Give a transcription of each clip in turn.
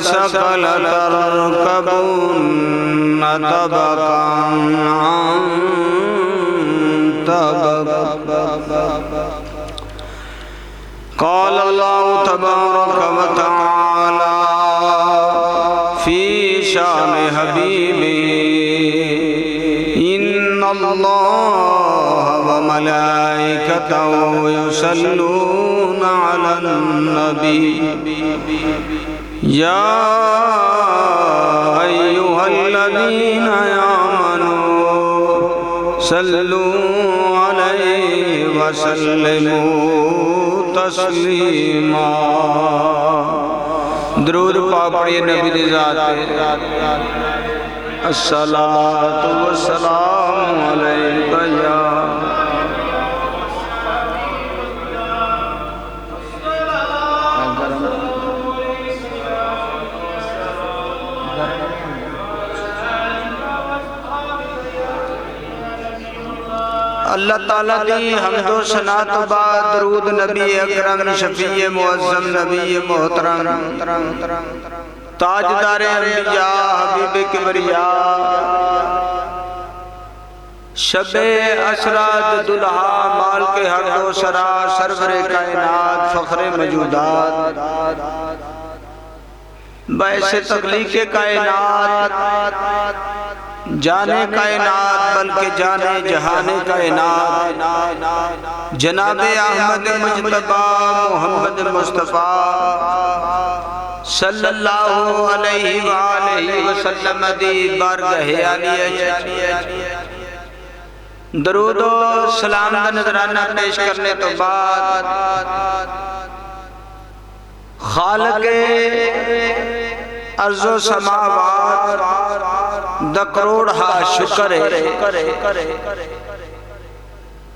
सकल तरकबुन तबक़न अन तबक़। क़ाल अल्लाहु तबारक व तआला फ़ी शान हबीबी इन्नल्लाह व मलाइकतहु युसल्लूना अलन नबी या अय्युहल्लज़ीना आमनू सल्लू अलैहि व सल्लिमू तस्लीमा। दरूद पाक पढ़िए नबी दी ज़ात पे। अस्सलातु वस्सलामु अलैका या अल्लाह ताला दी हम्दो सना तो बाद दरूद नबी अकरम शफीए मुअज़्ज़म नबी मोहतरम ताजदारे अंबिया हबीबे किबरिया शबे असरात दुल्हा माल के हर दो सरा सरवरे कायनात फखरे मौजूदात बैसे तख्लीक़े कायनात जाने कायनात बल्कि जाने जहाने कायनात जनाबे अहमद मुज्तबा मोहम्मद मुस्तफ़ा सल्लल्लाहु अलैहि वसल्लम दी बारगाह आलिया दरूद व सलाम का नजराना पेश करने तो बाद खालिक़े अर्ज़ो समावात द करोड़ हा शुक्र है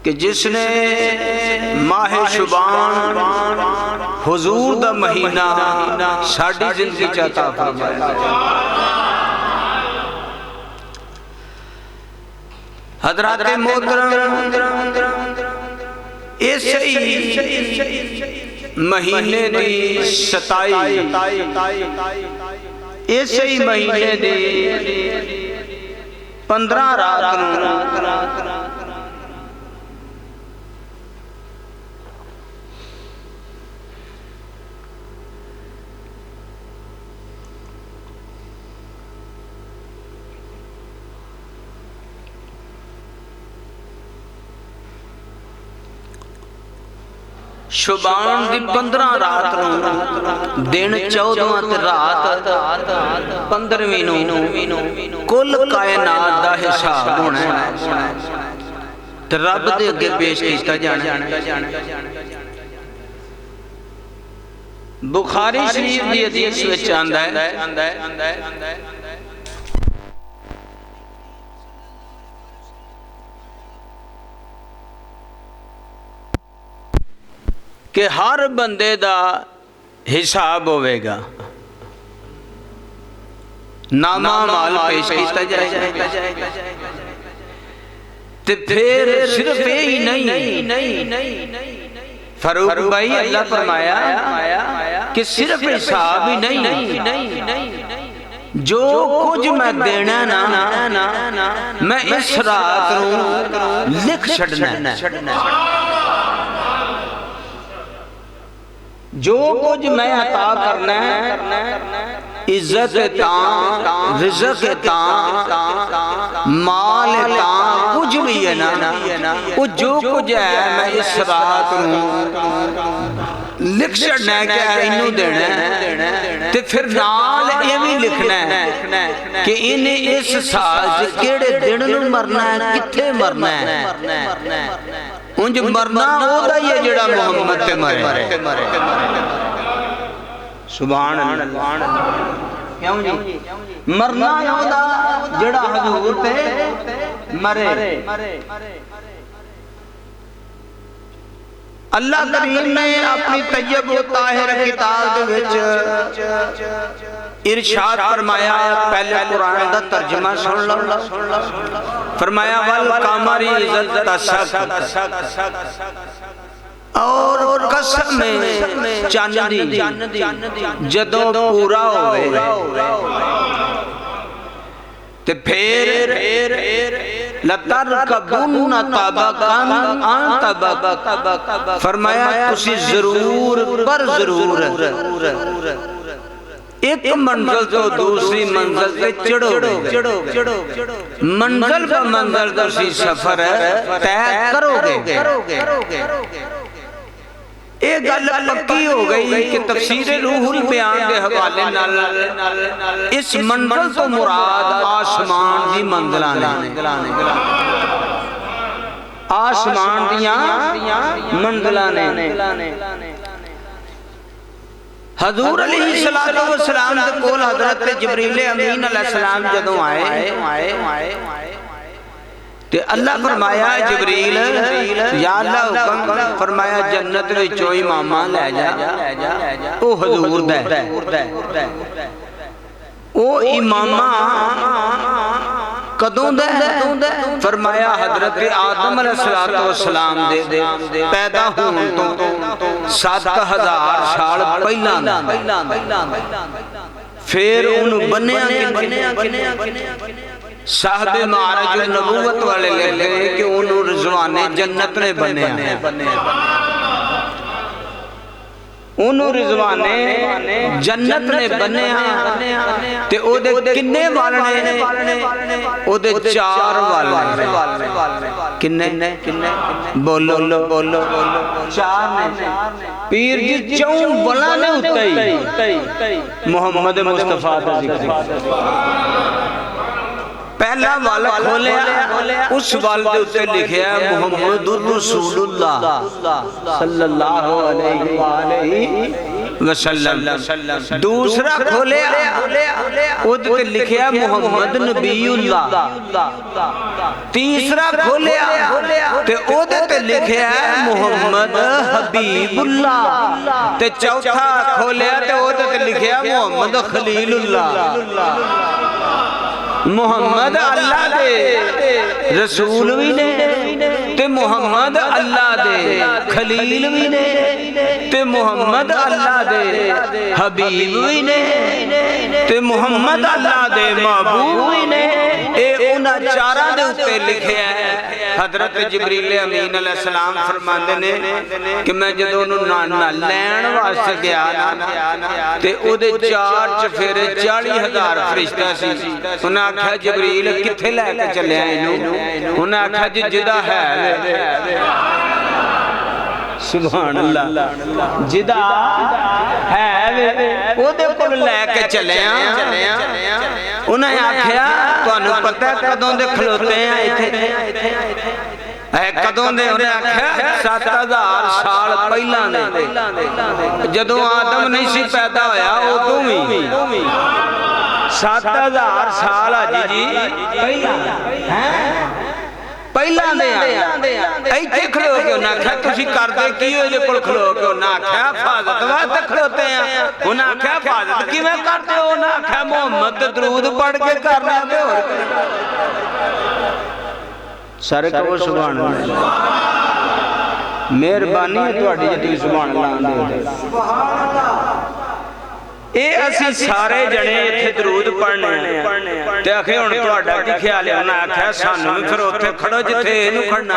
कि जिसने माहे शुबान हुजूर दा महीना साडी जिंदगी च अता फरमाया। हज़रात मोहतरम इस महीने दी 27 इसे ही महीने दी 15 रात शुबान दी 15 रात दिन 14वां ते रात 15वीं नूं कुल कायनात दा हिसाब होना ते रब दे अगे पेश कीता जाना। बुखारी शरीफ दी हदीस विच आंदा है कि हर बंदे दा हिसाब होवेगा, नामा माल पेश किया जाएगा ते फिर सिर्फ यही नहीं फरूक भाई अल्लाह फरमाया कि सिर्फ हिसाब ही नहीं जो कुछ मैं देना ना मैं इस रात लिख छड़ना। जो कुछ मैं अता करना है इज्जत तां रिज़्क़ तां माल तां कुछ भी है ना वो जो कुछ है मैं इस रात लिख छड़ना है कि इनू देना ते फिर नाल ये भी लिखना है कि इन्हें इस साल केड़े दिन नूं मरना है किथे मरना है। उंज मरना ओदा ही है जेड़ा मोहम्मद ते मरे। सुभान अल्लाह। क्यों जी मरना ओदा जेड़ा हजूर ते मरे। अल्लाह करीम ने अपनी तैयब व ताहिर किताब दे विच इरशाद फरमाया, पहले कुरान दा तर्जुमा सुन लो। फरमाया वल कमरी इज्जत तसक और कसम में चांदी जदों पूरा होवे ते फिर लतरकबुन तबकन अन तबक, फरमाया तुसी जरूर पर जरूर एक मंजिल तो दूसरी मंजिल पे चढ़ोगे, मंजिल पर मंजिल तुसी सफर तय करोगे। ये गल पक्की हो गई कि तफसीर रूहुल बयान के हवाले नाल इस मंजिल तो मुराद आसमान दी मंजिलां ने, आसमान दियां मंजिलां ने। हजूर अलैहिस्सलातु वस्सलाम दे कोल हजरत जिब्रील अमीन अलैहिस्सलाम जदों आए ते अल्लाह फरमाया जिब्रील या अल्लाह हुक्म फरमाया जन्नत विचों इमामा लै जा, ओ हजूर दा ओ इमामा कदों दा? फरमाया हजरत आदम अलैहिस्सलातु वस्सलाम दे पैदा होने तो 7000 साल पहला फिर उन्होंने बन्या साहबे मारज नबूवत वाले लिखते हैं कि उन्होंने रिजवाने जन्नत ने बन्या, उन्होंने रिजवाने जन्नत ने बन्या ते ओदे किन्ने वालने? ओदे 4 वालने। किन्ने? बोलो 4 ने। पीर जी 4 वालने उत्ते ही मोहम्मद मुस्तफा दा जिक्र। पहला वाल खोलिया, उस वाल दे उत्ते लिखिया मुहम्मदुर रसूलुल्लाह सल्लल्लाहु अलैहि वसल्लम। दूसरा खोलिया, उदे ते लिखिया मुहम्मद नबीउल्लाह। तीसरा खोलिया ते उदे ते लिखिया मुहम्मद हबीबुल्लाह। ते चौथा खोलिया ते उदे ते लिखिया मुहम्मद खलीलुल्लाह। मुहम्मद अल्लाह दे रसूल भी ने ते मुहम्मद अल्लाह दे खलील भी ने ते मुहम्मद अल्लाह दे हबीब भी ने ते मुहम्मद अल्लाह दे महबूब भी ने। ए उन्हां चारां दे उत्ते लिखिया है। हजरत जिब्रील अमीन अलैहिस्सलाम फरमांदे ने कि मैं जदों उन्होंने लैण वास्ते गया ना ते ओदे 4 चफेरे 40,000 फरिश्ता सी। उन्हें आख्या जिब्रील किथे लैके चलिया इनू? उन्हें आख्या जी जिदा है सुभान अल्लाह, जिदा है ओदे कोल लैके चलिया। उन्हें आख्या तुहानू पता कदों दे खलोते हैं इत्थे? कदों दे? उन्हें आख्या 7000 साल पहला ने, जदों आदम नहीं सी पैदा होया उदों भी 7000 साल हाजी जी पहला इत्थे खलो के। उन्हें आख्या तुसीं करदे की हो? इहदे कोल खलो के। उन्हें आख्या हिफाजत वास्ते खलोते हैं। उन्हें आख्या हिफाजत किवें करदे हो? उन्हें आख्या मुहम्मद ते दरूद पढ़ के करना ते होर सारे कहो सुभान अल्लाह। मेहरबानी है तुहाडी जे तुसीं सुभान अल्लाह आंदे हो। सुभान अल्लाह। ए असी सारे जने इत्थे दरूद पढ़ने ते आखे हुण तुहाडा की ख्याल है? उन्हें आख्या सानू भी फिर उत्थे खड़ो जिथे इहनू खड़ना।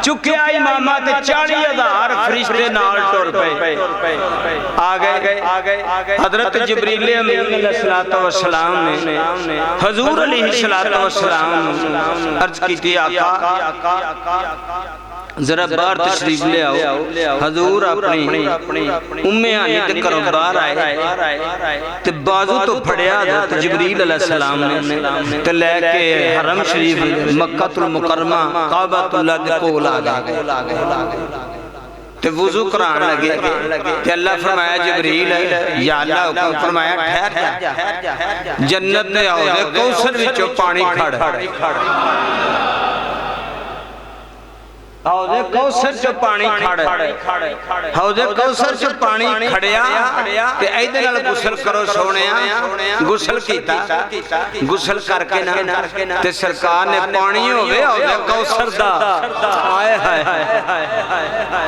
चुक्या इमामा ते 40,000 फरिश्ते नाल टुर पे आ गए। हजरत जिब्रील अमीन अलैहिस्सलातु वस्सलाम ने हजूर अलैहिस्सलातु वस्सलाम अर्ज कीती आका जरा बाहर तशरीफ ले आओ। हजूर अपनी उम्मे हानी ते घरों बाहर आए ते बाजू तो फड़िया हजरत जिब्रील अलैहिस्सलाम ने ते लेके हरम शरीफ मक्कातुल मुकर्रमा काबतुल्लाह दे कोल आ गए ते वुजू करान लगे ते अल्लाह फरमाया जिब्रील या अल्लाह हुक्म फरमाया ठहर जा, जन्नत दे हौज़े कौसर विचों पानी खड़। हौजे कौसर च पानी खड़ हौजे कौसर च पानी खड़िया ते इहदे नाल गुसल करो सोहणिया गुसल कीता गुसल करके ना ते सरकार ने पानी होवे हौजे कौसर दा हाय हाय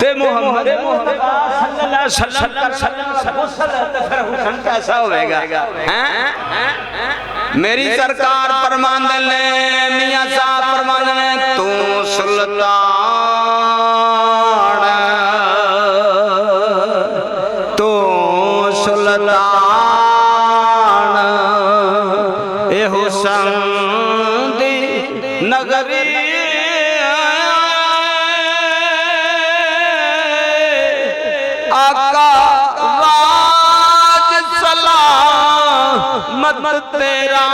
ते मोहम्मद सल्लल्लाहु अलैहि वसल्लम गुसल ते फिर हुस्न कैसा होवेगा हैं मेरी सरकार फरमांदे ने मियां साहब फरमांदे ने तू सुल्तान तू सुल्तान ए हुस्न दी नगरी आका राज सलामत तेरा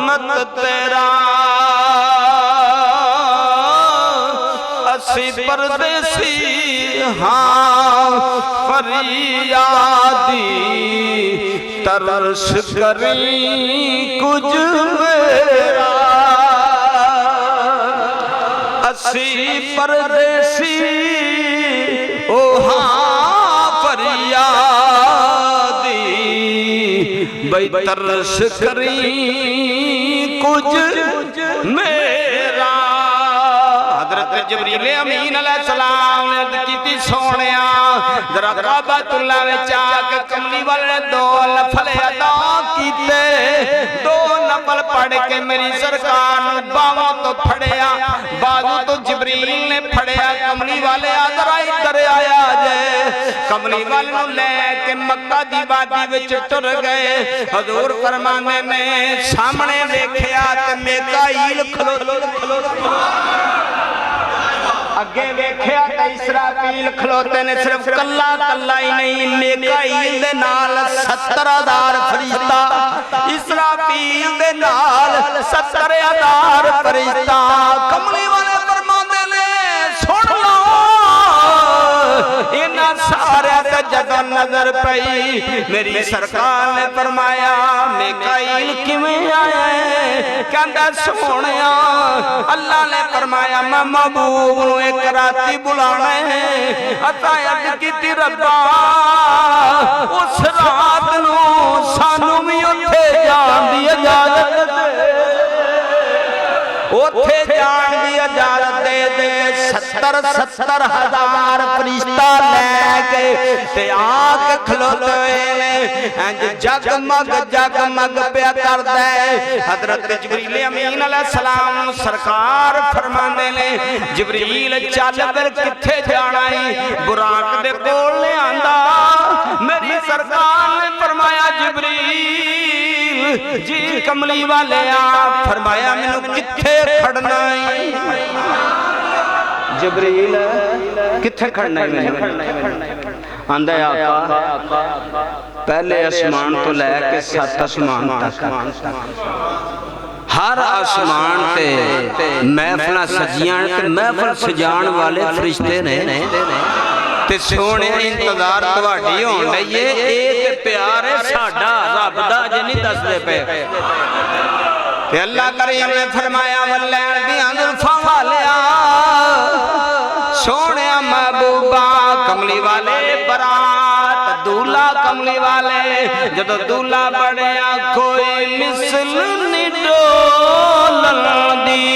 मत तेरा असी परदेसी हाँ फरियादी तरस करी कुछ मेरा असी परदेसी ओ हाँ फरियादी बई तरस करी कुछ मेरा हजरत जिब्रील अमीन अलैहिस्सलाम ने अर्ज कीती सोहणिया जरा काबतुल्लाह विच आके कमली वाले दो नफल अदा कीते दो नफल पढ़ के मेरी सरकार ने बाहों तो फड़िया बाजू तो जिब्रील ने फड़िया कमली वाले जरा इधर आया जे कमली वाले नूं लेके मक्का दी वादी विच टुर गए हजूर फरमाने ने सामने देखिया ते मीकाईल खलो अगे वेख्या ते इसराफील खलोते ने सिर्फ कल्ला कल्ला ही नहीं मीकाईल दे नाल 70,000 फरिश्ता इसराफील दे नाल 70,000 फरिश्ता कमली वाले फरमांदे ने सुन लो इन्हां सारे ते जदों नजर पई मेरी सरकार ने फरमाया मीकाईल किवें आया है कहंदा सोहणिया अल्लाह ने फरमाया मैं महबूब नूं एक राती बुलाना है अता अर्ज कीती रब्बा उस रात नूं सानू भी उत्थे जाण दी इजाजत दे उत्थे जाण दी इजाजत दे दे 70,000 फरिश्ता लेके ते आके खलोते ने इंज जगमग जगमग पिया करदा है हजरत जिब्रील अमीन अलैहिस्सलाम सरकार फरमांदे ने जिब्रील चल फिर किथे जाना है बुराक दे कोल ले आंदा मेरी सरकार ने फरमाया जिब्रील जी कमली वाले आ फरमाया मैनू किथे खड़ना है जिब्रील किथे खड़ना है आंदा आका पहले आसमान तो लैके 7 आसमान तक हर आसमान ते महफिल सजियां ते महफिल सजाण वाले फरिश्ते ने ते सोहणे इंतजार तुहाडी होण लई ए ते प्यार है साडा रब दा जे नहीं दसदे पे ते अल्लाह करीम ने फरमाया वल्लैन दियां जुल्फां वालिया सोहणे महबूबा कमली वाले बरात दूल्हा कमली वाले जदों दूल्हा बढ़िया कोई मिसल नहीं डोलन दी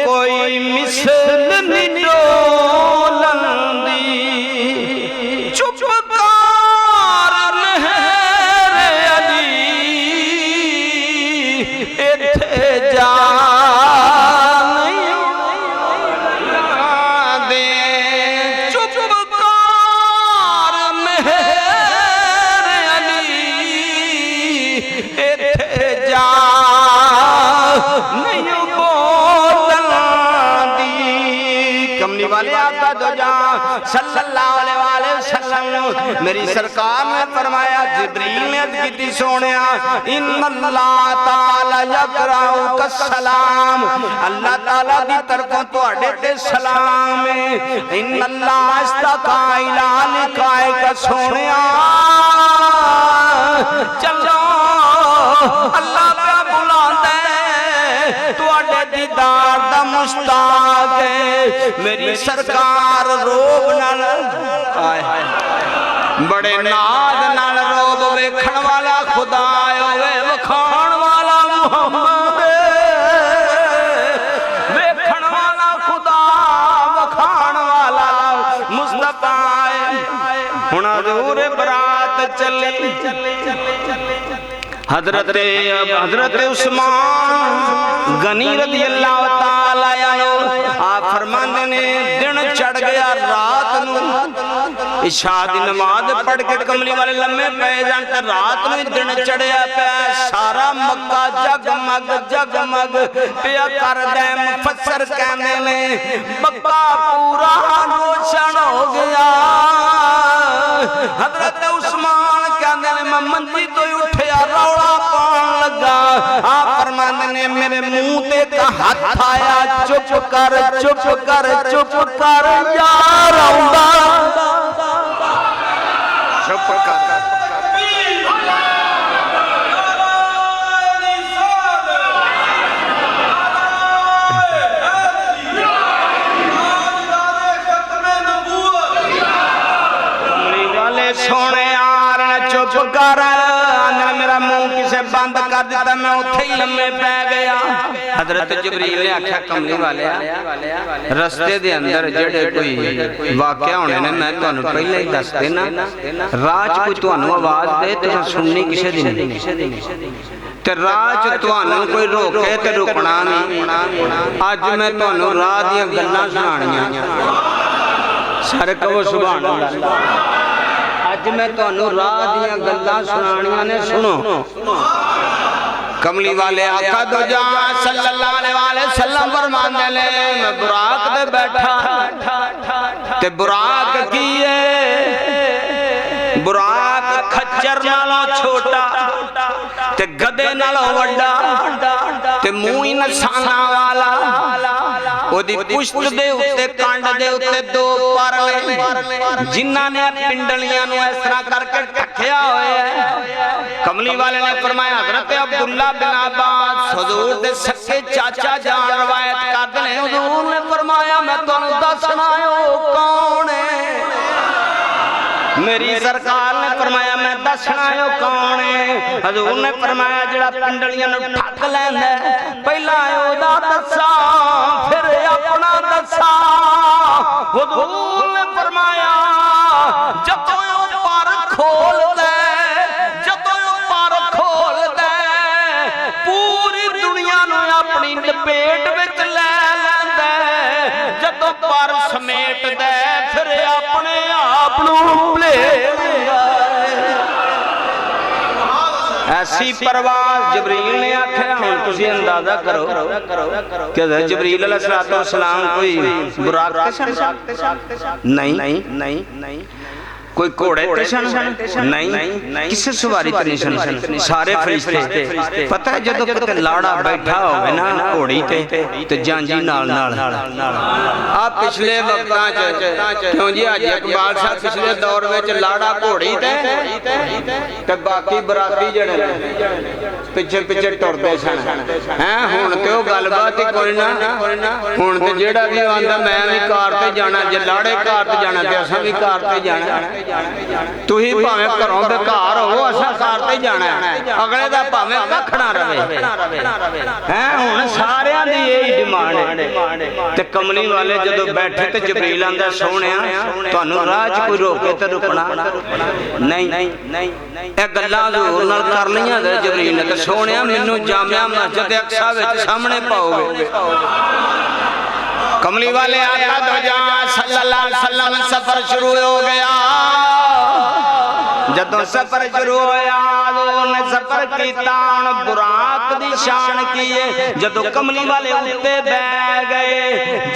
कोई मिसल नहीं डोलन दी चुपकार मेहर अली इत्थे जा दे चुपकार मेहर अली इत्थे जा नहीं कमली वाले आका दो जहां सल्लल्लाहु अलैहि वसल्लम मेरी सरकार ने फरमाया जिब्रील ने अर्ज की सोनिया इन्नल्लाह ताला यकराउ कस्सलाम अल्लाह ताला दी तरफों तुहाडे ते सलाम है इन्नल्लाह इस्तका इला लिकाए का सोनिया चलो अल्लाह पे बुलांदा तुहाडे दीदार दा मुश्ताक है मेरी सरकार रोब नाल बड़े नाद नाल रोब वेखण वाला खुदा होवे वखाण वाला मुहम्मद वेखण वाला खुदा वखाण वाला मुस्तफा हुण हजूर बरात चली हजरत उस्मान गनी रज़ी अल्लाह ताला अन्हु आप फरमाते ने दिन चढ़ गया रात नू इशा दी नमाज पढ़ के कमली वाले लम्मे पै जान ते रात नू दिन चढ़िया पे सारा मक्का जगमग जगमग पिया करदा मुफस्सर कहंदे ने मक्का पूरा रोशन हो गया हजरत उस्मान कहंदे ने मैं मंजी तो उठया रौला पाउण लगा आप फरमांदे ने मेरे मुंह ते का हाथ आया चुप कर यार आउंदा चुप कर सोने यार चुप कर मेरा मुंह किसे बंद कर दिता मैं उथे ही लम्मे पै गया हजरत जिब्रील ने आख्या कमली वाले रस्ते दे अंदर जेड़े कोई वाकया होने ने मैं तुहानू पहले ही दस देना राह च कोई तुहानू आवाज दे तो सुननी किसे दी नहीं ते राह च तुहानू कोई रोके ते रुकना नहीं अज मैं तुहानू राह दीयां गल्लां सुनाणियां सारे कहो सुभान अल्लाह अज मैं तुहानू राह दीयां गल्लां सुनाणियां ने सुनो कमली वाले आका दो जहां सल्लल्लाहु अलैहि वसल्लम फरमांदे ने मैं बुराक ते बैठा ते बुराक की है बुराक खच्चर नालों छोटा ते गधे नालों वड्डा ते मुंह इंसाना वाला ओदी पुश्त दे उत्ते कांड दे उत्ते दो परले जिन्हां ने पिंडलियां नु इस तरह करके ढकिया होया है कमली वाले ने फरमाया हजरत अब्दुल्ला बिन अब्बास हुजूर दे सच्चे चाचा जान रवायत करदे ने हुजूर ने फरमाया मैं तुहानू दसना ओ कौन है मेरी सरकार ने फरमाया मैं दसना ओ कौन है हजूर ने फरमाया जेड़ा पिंडलियां नु ठक लैंदा पहला ओदा दसा फिर अपना दसा हुजूर ने फरमाया जदों ओ पर खोलदा पूरी दुनिया नु अपनी लपेट विच ले लैंदा जदों पर समेटदा फिर अपने आप नू ऐसी परवाज़ जिब्रील ने आख्या हुण तुसीं अंदाजा करो कि जिब्रील अलैहिस्सलाम कोई बुराक नहीं कोई घोड़े ते नहीं किसे सवारी ते नहीं सारे फरिश्ते पता है जदों किते लाड़ा बैठा होवे ना घोड़ी ते जांजी नाल आ पिछले वक्तां च क्यों जी अज इकबाल साहब पिछले दौर विच लाड़ा घोड़ी ते बाकी बराती जणे पिछे टुरदे सन हैं हुण ते ओ गलबात ही कोई ना हुण ते जेड़ा भी आंदा मैं भी कार ते जाना जे लाड़े कार ते जाना ते असां भी कार ते जाना तुही भावें घरों बेकार हो असां कार ते जाना अगले दा भावें कख ना रवे हैं हुण सारियां दी यही डिमांड है ते कमली वाले जदों बैठे ते जिब्रील आंदा सोहणिया तुहानू राह च कोई रोके ते रुकना नहीं ए गल्लां हजूर नाल कर लईआं जिब्रील ने ते सोहणिया मैनू जामिया मस्जिद अक्सा विच सामने पाओगे कमली वाले आका दो जहां सल्लल्लाहु अलैहि वसल्लम सफर शुरू हो गया जदों सफर शुरू होया उन्हें सफर कीता बुराक दी शान की है जदों कमली वाले उत्ते बह गए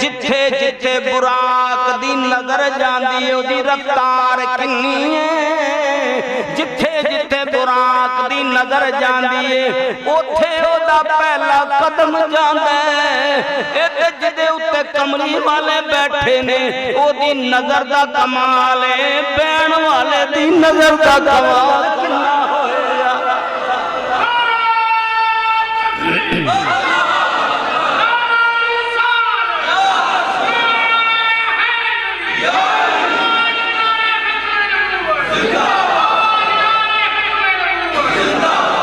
जिथे जिथे बुराक दी नजर जांदी है उदी रफ्तार किन्नी है जिथे जिथे बुराक दी नजर जांदी है उथे ओदा पहला कदम जांदा है ते जिदे उत्ते कमली वाले बैठे ने ओदी नजर दा कमाल है बैण वाले दी नजर दा कमाल किन्ना होएगा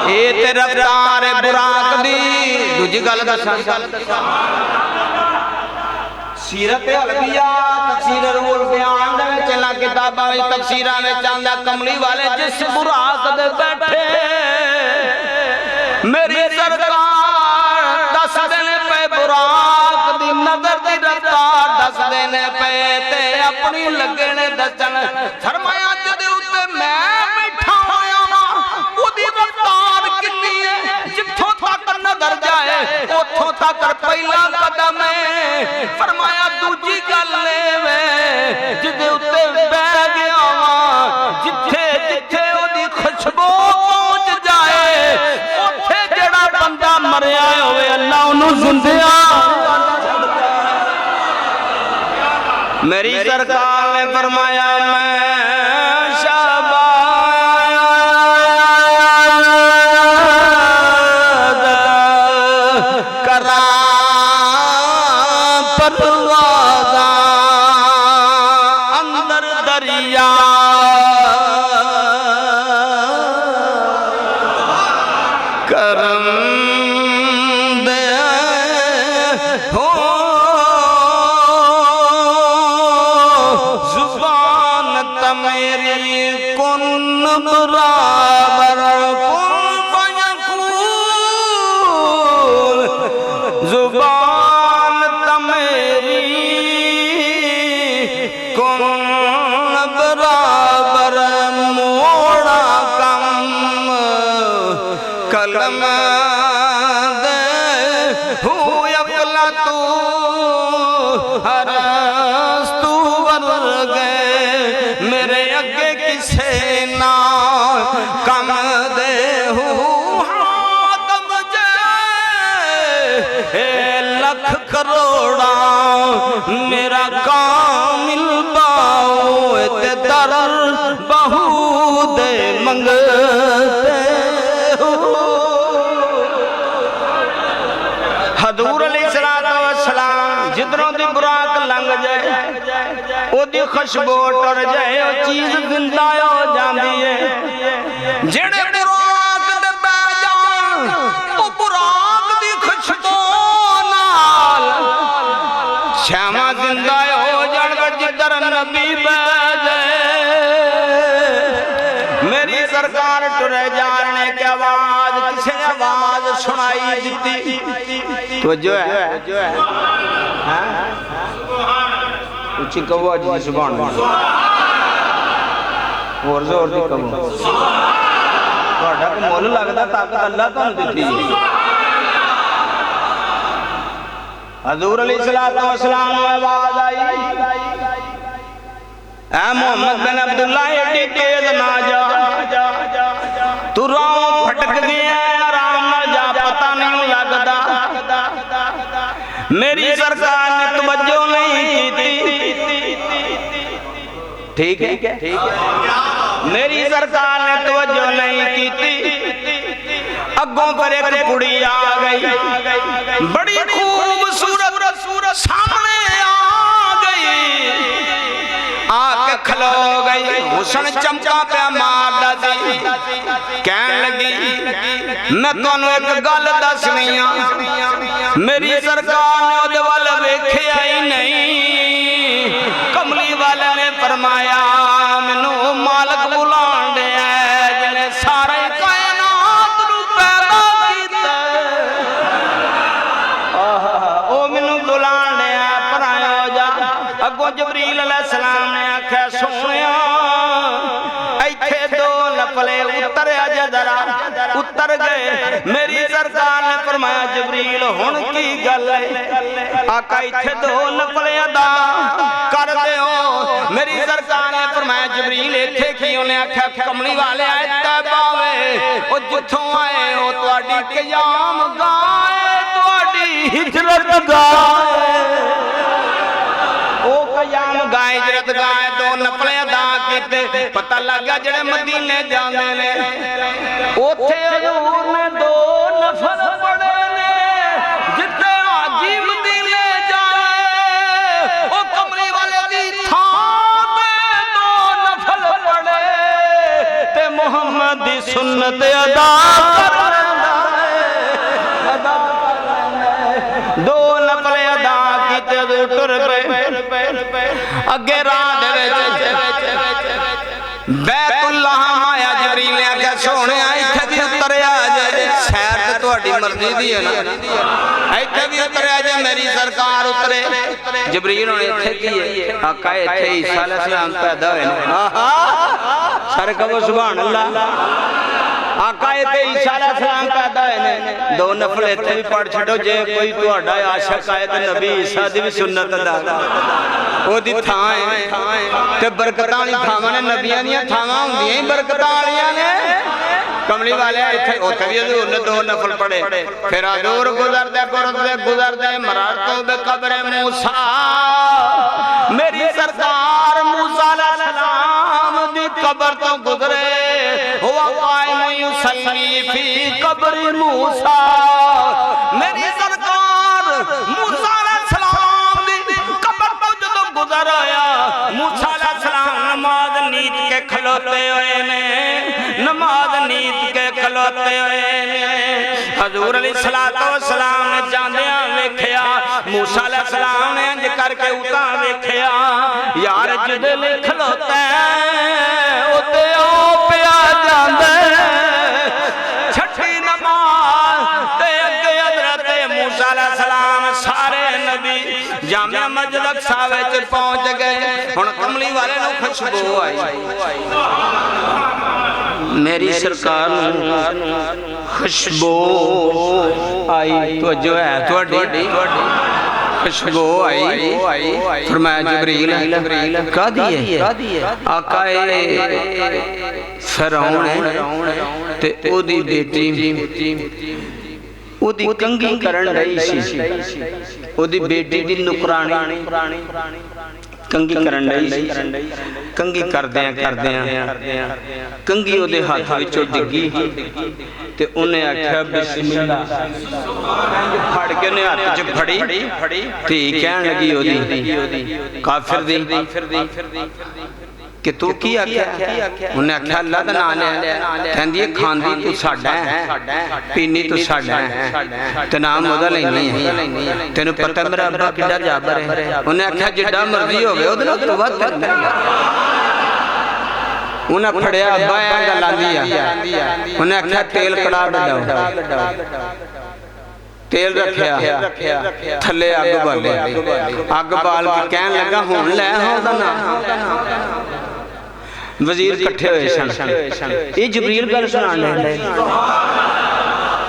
ये ते रफ्तार बुराक दी दूजी गल दसां सीरत अलबिया तफसीर रूल बयान दे विच ला किताबां विच तफसीरां विच आंदा कमली वाले जिस बुराक दे बैठे मेरी सरकार दस देने पे बुराक दी नजर दी रफ्तार दस देने पे ते अपनी लगे ने दसन फरमाया जदे उत्ते मैं बैठा होया वां ओदी रफ्तार कितनी है जिथों तक नजर जाए उथों तक पहला कदम है फरमाया दूजी गल वे जिदे उत्ते बह गया वां जिथे जिथे ओदी खुशबू पहुंच जाए उथे जेड़ा बंदा मरिया होवे अल्लाह ओनू जिंदा मेरी सरकार ने फरमाया मैं अंदर दरिया करम दे हो जुबान तमेरी कुन बराबर कुन फयकून जुबान तमेरी कुन बराबर मोड़ा कम कलम दे हुआ अकला तू हरस्तू वर्ग मेरे अगे किसे ना कम दे हादम जे लख करोड़ा मेरा कामिल बाओ ते दर बहु दे मंगते हजूर अलैहिस्सलातु वस्सलाम जिधरों दी बुराक लंघ जाए ओदी खुशबू टुर जाए ओ चीज जिंदा हो जांदी है जेड़े बुराक दे बह जान ओ बुराक दी खुशबू नाल श्यामा जिंदा हो जाणगे जिधर नबी बह जाए मेरी सरकार टुरे जाने की आवाज किसी ने आवाज सुनाई दी तो जो है उच्ची कहो जी सुभान और जोर दी कहो ਤੁਹਾਡਾ ਕੋ ਮੁੱਲ ਲੱਗਦਾ ਤਾਕਤ ਅੱਲਾਹ ਤੁਹਾਨੂੰ ਦਿੱਤੀ हजूर अलैहिस्सलातु वस्सलाम को आवाज आई ऐ मोहम्मद बिन अब्दुल्ला एडी तेज ना जा तू राह भटक गया आराम ना जा पता नहीं लगदा मेरी सरकार ने तवज्जो नहीं की ठीक है मेरी सरकार ने तवज्जो नहीं की अगों पर एक कुड़ी आ गई बड़ी खूबसूरत सामने आ गई आके खलो गई हुस्न चमका पे मारदा सी कहन लगी मैं तुहानू एक गल दसनी आ मेरी सरकार ने ओदे वल वेखिया ही नहीं कमली वाले ने फरमाया मैनू मालक बुलाण दे जिन्हें सारे कायनात नू पैदा कीता ओ मैनू बुलाण दे पराया हो जा अगों जबरील अलैहिस्सलाम ने आख्या सोनिया इत्थे दो नफले उतर अजे जरा उतर गए। मेरी सरकार ने फरमाया जबरील हुण की गल है? आका इत्थे दो नफले अदा कर दिओ। मेरी सरकार ने फरमाया जबरील इत्थे की? उन्हें आख्या कमली वाले आए तैबा वे ओ जिथों आए ओ तुहाडी क़याम गाए तुहाडी हिजरत गाए ओ क़याम गाए हिजरत गाए दो नफले अदा कीते। पता लग गया जेड़े मदीने जांदे ने ओथे हजूर ने दो नफल पढ़े ने जिथे हाजी मदीने जाए ओ कमली वाले दी थां ते दो नफल पढ़े ते मुहम्मद दी सुन्नत अदा कर लैंदा अदा दो नफले अदा कीते टुर पे अगे राह दे विच बैतुल्लाह माया जबरील ने आख्या सोने इत्थे भी उतरिया जे सैर ते तुहाडी मर्जी दी है ना इत्थे भी उतरिया जे मेरी सरकार उतरे। जबरील हुण इत्थे की है? आका इत्थे ईसा अलैहिस्सलाम पैदा होए ने। आहा सारे कहो सुभान अल्लाह। आका इत्थे ईसा अलैहिस्सलाम पैदा होए ने। दो नफल इत्थे भी पढ़ छड्डो जे कोई तुहाडा आशिक आए ते नबी ईसा दी भी सुन्नत अदा ओदी थां है ते बरकतां वाली थावां ने नबियां दी थावां हुंदियां ही बरकतां वालियां ने। कमली वाले इत्थे उत्थे भी हजूर ने दो नफल पढ़े। फिर हजूर गुजरदे मरातो बे कब्र मूसा मेरी सरकार मूसा अलैहिस्सलाम दी कब्र तो गुजरे हुआ कायम युसल्ली फी कब्र मूसा। मेरी सरकार मूसा अलैहिस्सलाम दी कब्र तो जदों गुजर आया मूसा अलैहिस्सलाम नमाज नीत के खलोते हुए ने नमाज नीत के खलोते हुए ने। हजूर अलैहिस्सलातो वस्सलाम ने जांदियां वेखिया मूसा अलैहिस्सलाम ने इंज करके उतां वेखिया यार जिदे ले खलोता ओते ओ पिया जांदा छठी नमाज ते अगे हजरत मूसा अलैहिस्सलाम सारे नबी जामिया मस्जिद अक्सा विच पहुंच गए। हुण कमली वाले नूं खुशबू आई मेरी सरकार खुशबू आई तवज्जो है तुहाडी खुशबू आई। फरमाया जबरील कादी है? आका फिरौन है ते ओदी बेटी ओदी कंगी करन रही सी ओदी बेटी दी नुकरानी कंगी करन रही सी। कंगी करदियां कंगी ओदे हाथ विचों डिग्गी ते उन्हें आख्या बिस्मिल्लाह फड़ के उन्हें हाथ च फड़ी धी कहन लगी ओदी काफिर दी कि तू की आख्या? उन्हें आख्या अल्लाह दा नाम लिया। कहंदी है खांदी तू साडा है पीनी तू साडा है ते नाम ओदा लैनी है। तेनू पता मेरा अब्बा किड्डा जाबर है। उन्हें आख्या जिड्डा मर्जी होवे ओदे नाल तू वध उन्हें फड़िया अब्बा ए गल आंदी आ। उन्हें आख्या तेल कड़ा बडाओ तेल रखिया थले अग बाले अग बाल के कहन लगा हुण लै ओदा नाम। वजीर इकट्ठे हुए सन ये जबरील गल सुनाण लगे।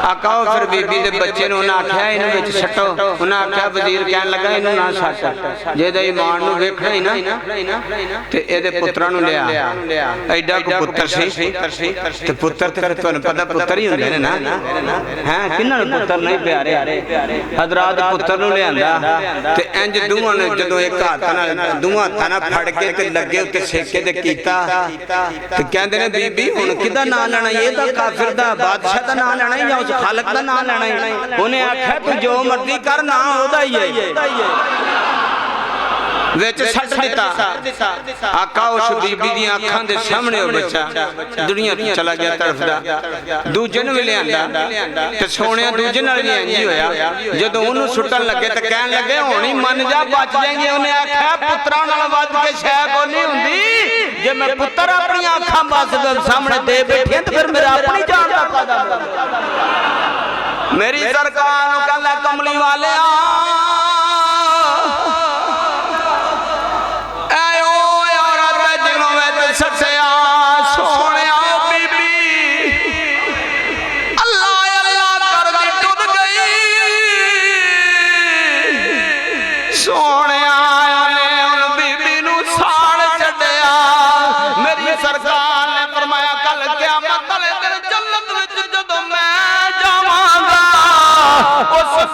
आका फिर बीबी दे बच्चे ने उन्हें आख्या इन्हू विच सट्टो। उन्हें आख्या वजीर कहन लगा इन्हू ना सट्ट जे ईमान नूं वेखना ही ना ते इहदे पुत्तरां नूं लिया एडा को पुत्तर सी ते पुत्तर ते फिर तुहानूं पता पुत्तर ही हुंदे ने ना हैं किन्हां नूं पुत्तर नहीं प्यारे हजरात पुत्तर नूं लिआंदा ते इंज दूहां ने जदों एक हाथ नाल दूहां हत्थां नाल फड़ के ते लगे उत्ते सेके ते कीता ते कहंदे ने बीबी हुण किहदा नाम लेना इहदा काफिर दा बादशाह दा नाम लेना है या खालक दा नाम लेना है? उन्हें आख्या तू जो मर्जी कर ना ओदा ही है विच सट दिता। आका उस बीबी दी अखां दे सामने ओ बच्चा दुनिया चला गया तड़फदा। दूजे नूं भी लिआंदा ते सोहणिया दूजे नाल भी इंज ही होया। जदों ओनू सुटन लगे ते कहन लगे हुण ही मन जा बच जाएंगे। उन्हें आख्या पुत्तरां नाल वध के शै कोई नहीं हुंदी। जे मैं पुत्तर अपनी अखां बस सामने दे बैठे ते फिर मेरा अपनी जान दा कादा मेरी सरकार नूं कहंदा कमली वाले सटिया सोने बीबी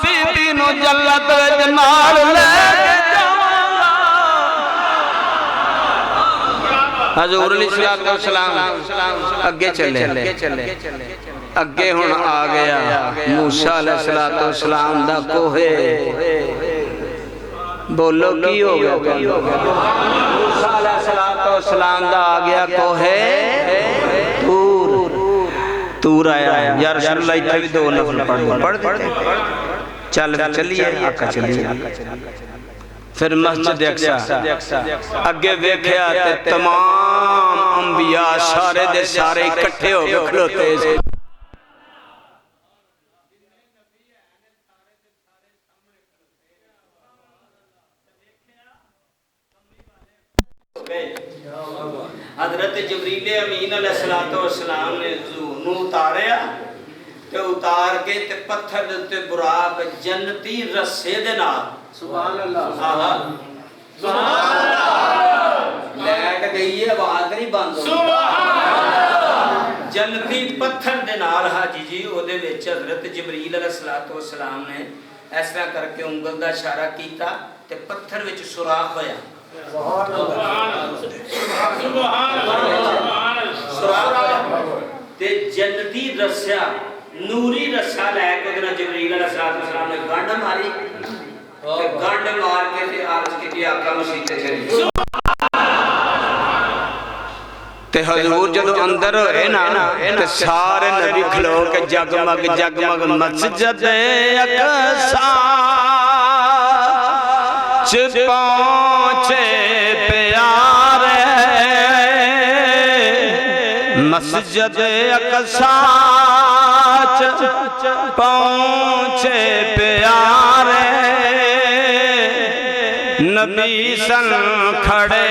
बीबी नू जन्नत विच नाल ले के जावांगा। हजूर अलैहिस्सलाम अगे चले अगे हुण आ गया मूसा अलैहिस्सलाम दा कोहे। बोलो की हो गया? मूसा अलैहिस्सलाम दा आ गया कोहे तूर आया। या रसूल अल्लाह इत्थे भी दो नफल पढ़ देते। चल चलिए आका चलिए। फिर मस्जिद अक्सा अगे वेख्या ते तमाम अंबिया सारे दे सारे इकट्ठे हो के खलोते थे। हजरत जबरील अमीन अलैहिस्सलाम ने हुजूर नू उतारिया ते उतार के ते पत्थर दे उत्ते बुराक जन्नती रस्से दे नाल सुभान अल्लाह सुभान अल्लाह लैट गई है आवाज नहीं बंद हो सुभान अल्लाह जन्नती पत्थर दे नाल हाजी जी ओदे विच हजरत जबरील अलैहिस्सलाम ने इस तरह करके उंगल दा इशारा कीता ते पत्थर विच सुराख होया। सुभान अल्लाह ते जन्नती रस्सा नूरी रस्सा लैके जबरील अलैहिस्सलाम ने गंढ मारी ते गंढ मार के ते अर्ज की आका मसीह ते चली ते हजूर जदों अंदर होए ना ते सारे नबी खलो के जगमग जगमग मस्जिद अक्सा च पहुंचे प्यारे मस्जिद अक्सा च पहुंचे प्यारे नबी सन खड़े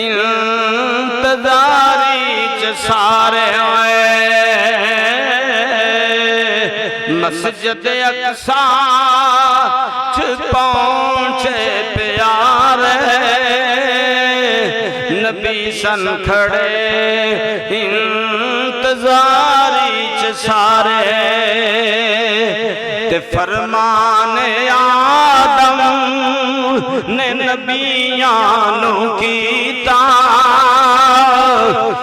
इंतजारी च सारे आए मस्जिद अक्सा च पहुंचे प्यारे नबी सन खड़े इंतजारी च सारे ते फरमाने आदम ने नबियां नू कीता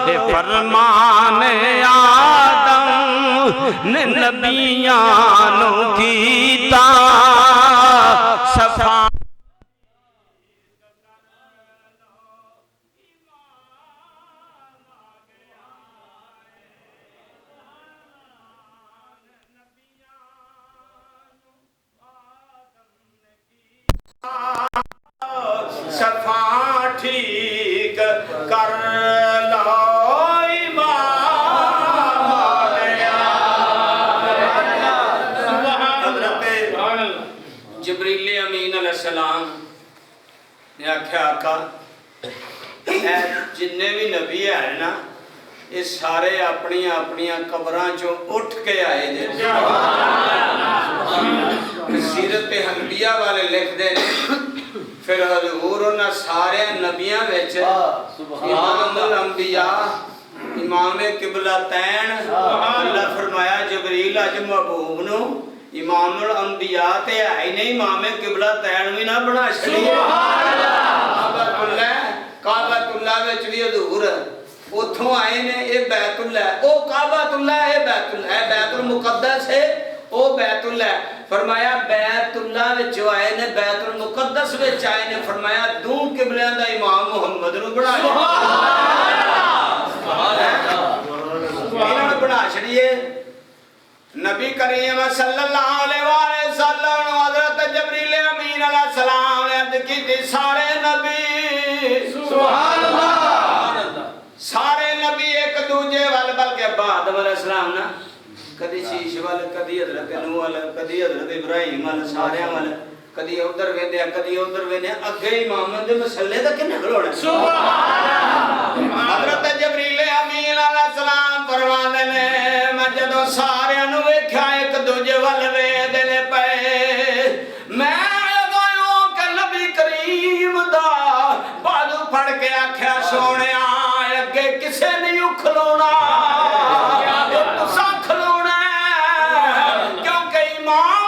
ते फरमाने आदम ने नबियां नू कीता सफा सफा ठीक कर लो जबरील अमीन अलैहिस्सलाम ने आख्या आका जिन्ने भी नबी है ना ये सारे अपनी अपनी कबरां चों उठ के आए जे। सीरत हंबिया वाले लिखते हैं फिर हजूर उन्हां सारे नबियां विच इमामुल अंबिया इमाम किबलतैन अल्लाह फरमाया जबरील अज महबूब नू इमामुल अंबिया ते है ही नहीं इमाम किबलतैन भी ना बना छड़िए। काबतुल्लाह विच भी हजूर उथों आए ने ये बैतुल्ला ओ काबतुल्ला ए बैतुल्ला ए बैतुल मुकद्दस है ओ बैतुल्ला फरमाया बैतुल्ला विच आए ने बैतुल मुकद्दस विच आए ने फरमाया दो किबलियां दा इमाम मुहम्मद नु बना इन्हां नु बना छड़िए। नबी करीम सल्लल्लाहु अलैहि वसल्लम हजरत जबरील अमीन अलैहिस्सलाम ने अर्ज की सारे नबी सुभान अल्लाह सारे नबी एक दूजे वाल बल्कि आदम अलैहिस्सलाम ना कदी शीश वाल कदी हजरत नूह वाल कदी हजरत इब्राहिम वाल सारे वाल कदी उधर वेंदे कदी उधर वेंदे अगे इमाम दे मसले दा किन्ने खलोना सुभान अल्लाह। हजरत जबरील अमीन अलैहिस्सलाम फरमांदे ने मैं जदों सारे नु वेख्या एक दूजे वाल वेंदे ने पे मैं गयो कि नबी करीम दा बाजू फड़ के आख्या सोनिया अगे किसे नहीं खलोना तुसा खलोना क्योंकि इमाम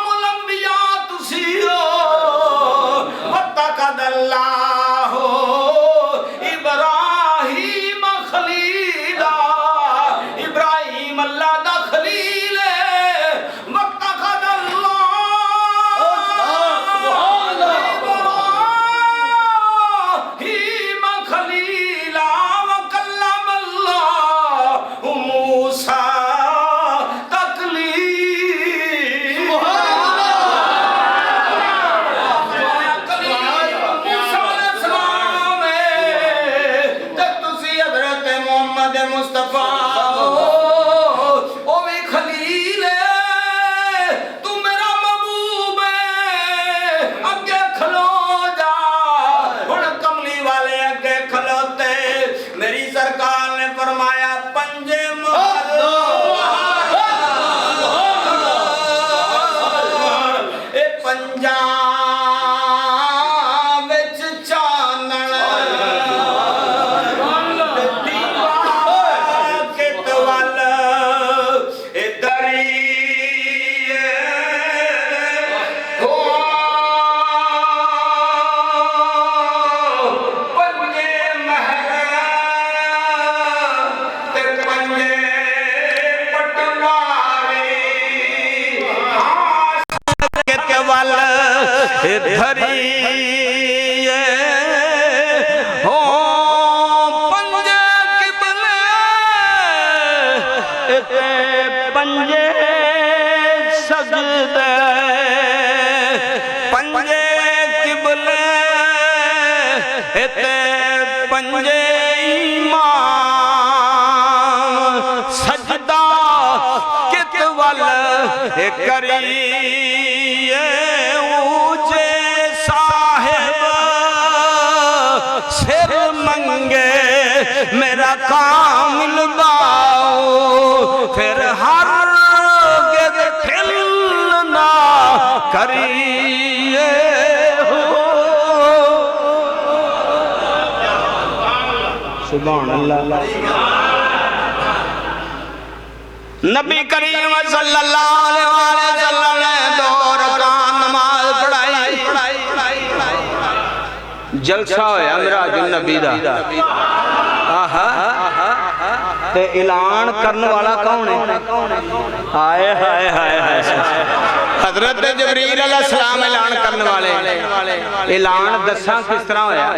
ते पंजे इमाम सजदा कित वल करिए ऊंचे साहिब सिर मंगे मेरा कामिल दाओ फिर हर ठिल ना करिए हो। सुभान अल्लाह। नबी करीम सल्लल्लाहु अलैहि वसल्लम ने 2 रकात नमाज पढ़ाई। जलसा होया मिराजुन नबी दा। आहा ते ऐलान करने वाला कौन है? हाय हाय हाय हाय हजरत जबरील अलैहिस्सलाम ऐलान करने वाले। ऐलान दसा किस तरह होया?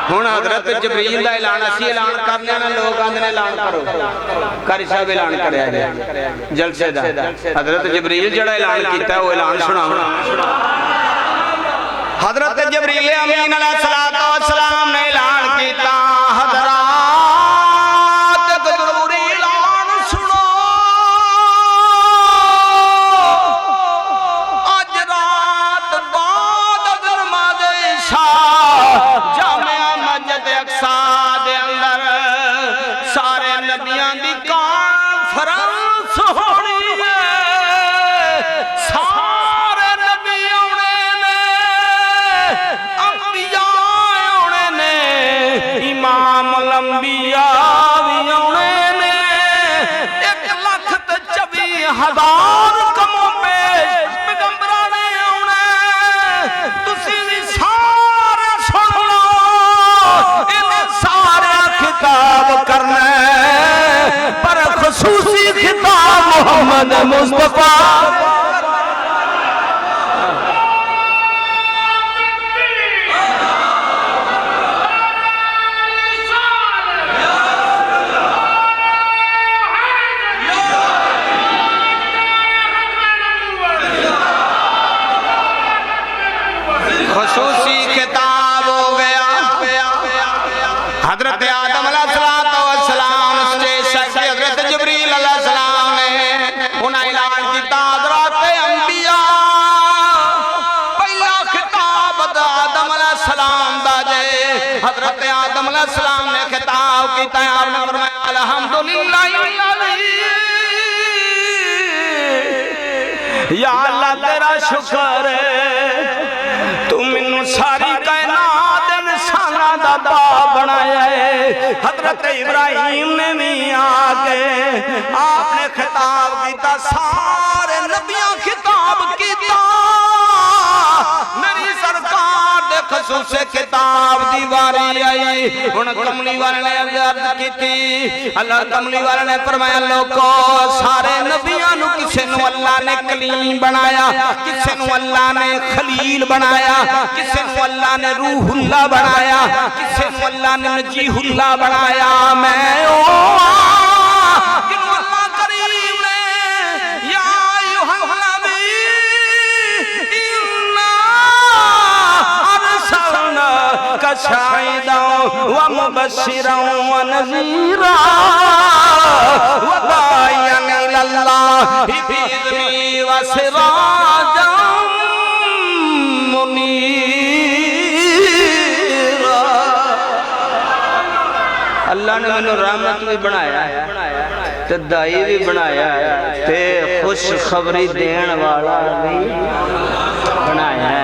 हुण हजरत जबरील दा ऐलान असी ऐलान करने ना लोग आंदे ने ऐलान करो। कारी साहब ऐलान करया गया जलसे दा। हजरत जबरील जेड़ा ऐलान कीता वो ऐलान सुनाओ। हजरत जबरील अमीन अलैहिस्सलाम ने ऐलान कीता हजरात जरूरी ऐलान सुनो। आज रात बाद नमाज इशा जामिया मस्जिद अक्सा दे अंदर सारे नबियां दी कॉन्फ्रेंस होनी है। सारे नबी आने ने, अंबिया आने ने, इमाम लंबिया भी आने ने। 1,24,000 कमो पेश पैगंबरां ने आने। तुसी भी सारे सुन लो, इन्हें सारे खिताब करना पर खुसूसी खिताब मोहम्मद मुस्तफा। खुसूसी खिताब हो गया। हजरत आदम अलैहिस्सलाम स्टेज से हजरत जबरील अलैहिस्सलाम ने उन्हें ऐलान किया हजरत अंबिया पहला खिताब आदम अलैहिस्सलाम दा जे। हजरत आदम अलैहिस्सलाम ने खिताब किया। आपने फरमाया अल्हम्दुलिल्लाह या अल्लाह तेरा शुक्र है तू मैनू सारी कायनात इंसाना दा बाप बनाया है। हजरत इब्राहिम ने भी आके आपने खिताब किया। सारे नबियां खिताब किया। मेरी सरकार दे खसूसे किताब दी वारी आई। हुण कमली वाले ने अर्ज की। अल्लाह कमली वाले ने फरमाया लोगो सारे नबियां नू किसे नू अल्लाह ने कलीम बनाया, किसे नू अल्लाह ने खलील बनाया, किसे नू अल्लाह ने रूहुल्लाह बनाया, किसे नू अल्लाह ने नजीहुल्लाह बनाया। मैं ओ जिन्हों अल्लाह करीम ने या अय्युहन नबी इन्ना अरसलनाका शाहिदन व मुबश्शिरन व नज़ीरा व दाइयन इलल्लाहि बिइज़्निही व सिराजन मुनीरा। अल्लाह ने मैनू रहमत भी बनाया ते दाई भी बनाया ते खुशखबरी देने वाला भी बनाया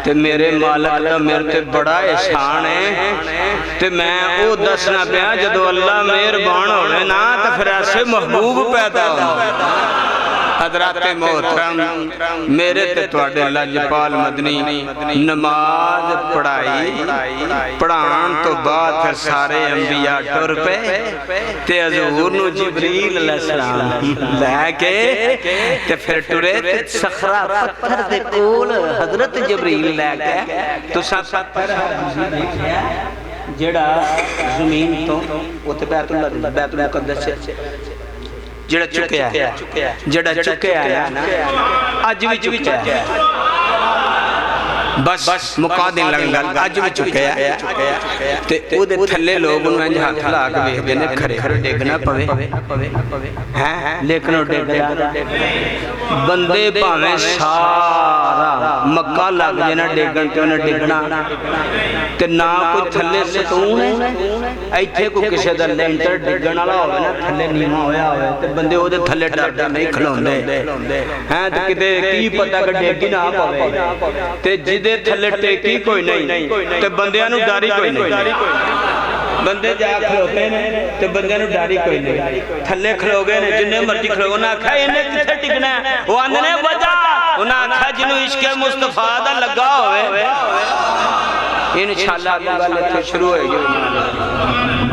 ते मेरे मालक दा मेरे ते बड़ा एहसान है। ते मैं वो दसना पिया जदों अल्लाह मेहरबान होवे ना तो फिर ऐसे महबूब पैदा होंदे। हजरत मोहतरम मेरे ते तुहाडे लजपाल मदनी नमाज पढ़ाई पढ़ाण तो बाद फिर सारे अंबिया टुर पे ते हजूर नू जिबरील अलैहिस्सलाम लैके ते फिर टुरे ते सखरा पत्थर दे कोल हजरत जिबरील लैके तुसां पत्थर जेड़ा जमीन तो उत्ते बैतुल मुकद्दस जेड़ा चुकया जेड़ा चुकया है ना अज भी चुकया बस मुका देन लग गल अज भी चुके ते ओदे थल्ले लोग उन्हें इंज हाथ ला के वेखदे ने खरे खरे डिगना पवे हैं लेकिन ओ डिगदा बंदे भावें सारा मक्का लग जाए ना डिगन ते उन्हें डिगना ते ना कोई थल्ले सतून है इत्थे कोई किसी दा लेंटर डिगण वाला होवे ना थल्ले नीवा होया होवे ते बंदे ओदे थल्ले डरदे नहीं खलोंदे हैं ते किते की पता कि डिग ना पवे ते जिदे थल्ले टेकी कोई नहीं ते बंदियां नूं डर ही कोई नहीं बंदे जा खलोते ने ते बंदियां नूं डर ही कोई नहीं थल्ले खलोगे ने जिन्ने मर्जी खलो उन्हें आख्या इन्हें किथे टिकना है वो आंदे ने वजा उन्हें आख्या जिन्हों इश्क मुस्तफा दा लगा होवे इंशाअल्लाह अगली गल इत्थे शुरू होएगी।